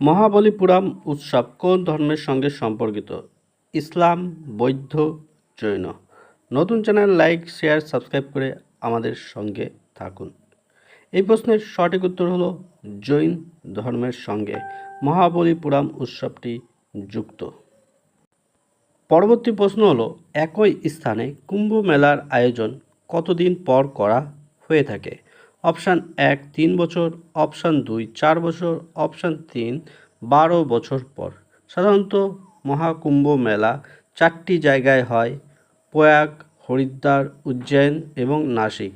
মহাবলীপুরাম উৎসব কোন ধর্মের সঙ্গে সম্পর্কিত? ইসলাম, বৌদ্ধ, জৈন? নতুন চ্যানেল লাইক, শেয়ার, সাবস্ক্রাইব করে আমাদের সঙ্গে থাকুন। এই প্রশ্নের সঠিক উত্তর হলো জৈন ধর্মের সঙ্গে মহাবলীপুরাম উৎসবটি যুক্ত। পরবর্তী প্রশ্ন হলো, একই স্থানে কুম্ভ মেলার আয়োজন কতদিন পর করা হয়ে থাকে? অপশান 1 3 বছর, অপশান 2 4 বছর, অপশান 3 12 বছর পর। সাধারণত মহাকুম্ভ মেলা 4টি জায়গায় হয়: প্রয়াগ, হরিদ্বার, উজ্জয়ন এবং নাসিক।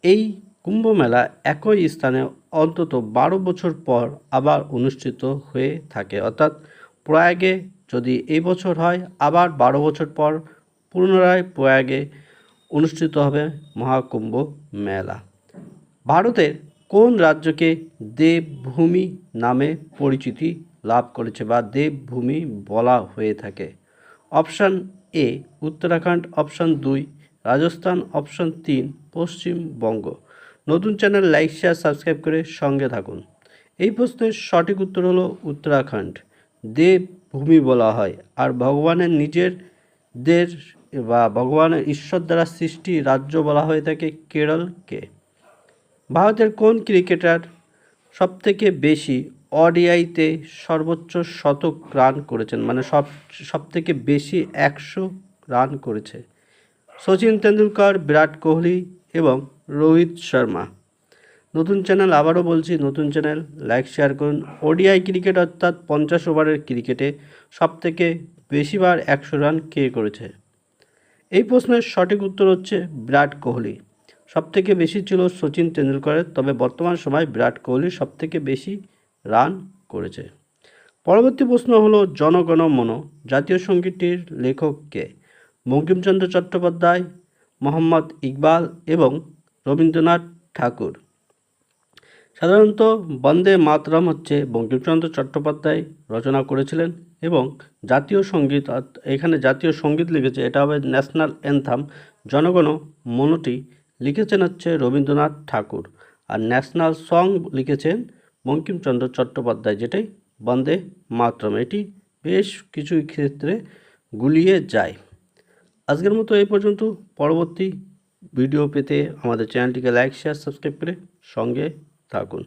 এই কুম্ভ মেলা একই স্থানে অন্তত 12 বছর পর আবার অনুষ্ঠিত হয়ে থাকে, অর্থাৎ প্রয়াগে যদি এই বছর হয়, আবার 12 বছর পর পুনরায় প্রয়াগে অনুষ্ঠিত হবে মহাকুম্ভ মেলা। ভারতের কোন রাজ্যকে দেবভূমি নামে পরিচিতি লাভ করেছে বা দেবভূমি বলা হয়ে থাকে? Option A Uttarakhand, option 2 Rajasthan, option 3 Paschimbanga. নতুন চ্যানেল লাইক, শেয়ার, সাবস্ক্রাইব করে সঙ্গে থাকুন। এই প্রশ্নের সঠিক উত্তর হলো উত্তরাখণ্ড। দেবভূমি বলা হয়, আর ভগবানের নিজেদের বা ভগবানের ঈশ্বর দ্বারা সৃষ্টি রাজ্য বলা হয়ে থাকে কেরলকে। ভারতের কোন ক্রিকেটার সবথেকে বেশি ওডিআইতে সর্বোচ্চ শতক রান করেছেন, মানে সবথেকে বেশি 100 রান করেছে? সচিন তেন্ডুলকর, বিরাট কোহলি এবং রোহিত শর্মা। নতুন চ্যানেল, আবারও বলছি নতুন চ্যানেল লাইক, শেয়ার করুন। ওডিআই ক্রিকেট অর্থাৎ 50 ওভারের ক্রিকেটে সবথেকে বেশিবার 100 রান কে করেছে? এই প্রশ্নের সঠিক উত্তর হচ্ছে বিরাট কোহলি। সবথেকে বেশি ছিল সচিন তেন্ডুলকরের, তবে বর্তমান সময় বিরাট কোহলি সবথেকে বেশি রান করেছে। পরবর্তী প্রশ্ন হলো, জনগণ মন জাতীয় সঙ্গীতটির লেখক কে? বঙ্কিমচন্দ্র চট্টোপাধ্যায়, মোহাম্মদ ইকবাল এবং রবীন্দ্রনাথ ঠাকুর। সাধারণত বন্দে মাতরম হচ্ছে বঙ্কিমচন্দ্র চট্টোপাধ্যায় রচনা করেছিলেন, এবং জাতীয় সঙ্গীত, এখানে জাতীয় সঙ্গীত লিখেছে, এটা হবে ন্যাশনাল অ্যান্থাম। জনগণ মনটি লিখেছেন হচ্ছে রবীন্দ্রনাথ ঠাকুর, আর ন্যাশনাল সং লিখেছেন বঙ্কিমচন্দ্র চট্টোপাধ্যায়, যেটাই বন্দে মাতরম। এটি বেশ কিছু ক্ষেত্রে গুলিয়ে যায়। আজকের মতো এই পর্যন্ত। পরবর্তী ভিডিও পেতে আমাদের চ্যানেলটিকে লাইক, শেয়ার, সাবস্ক্রাইব করে সঙ্গে থাকুন।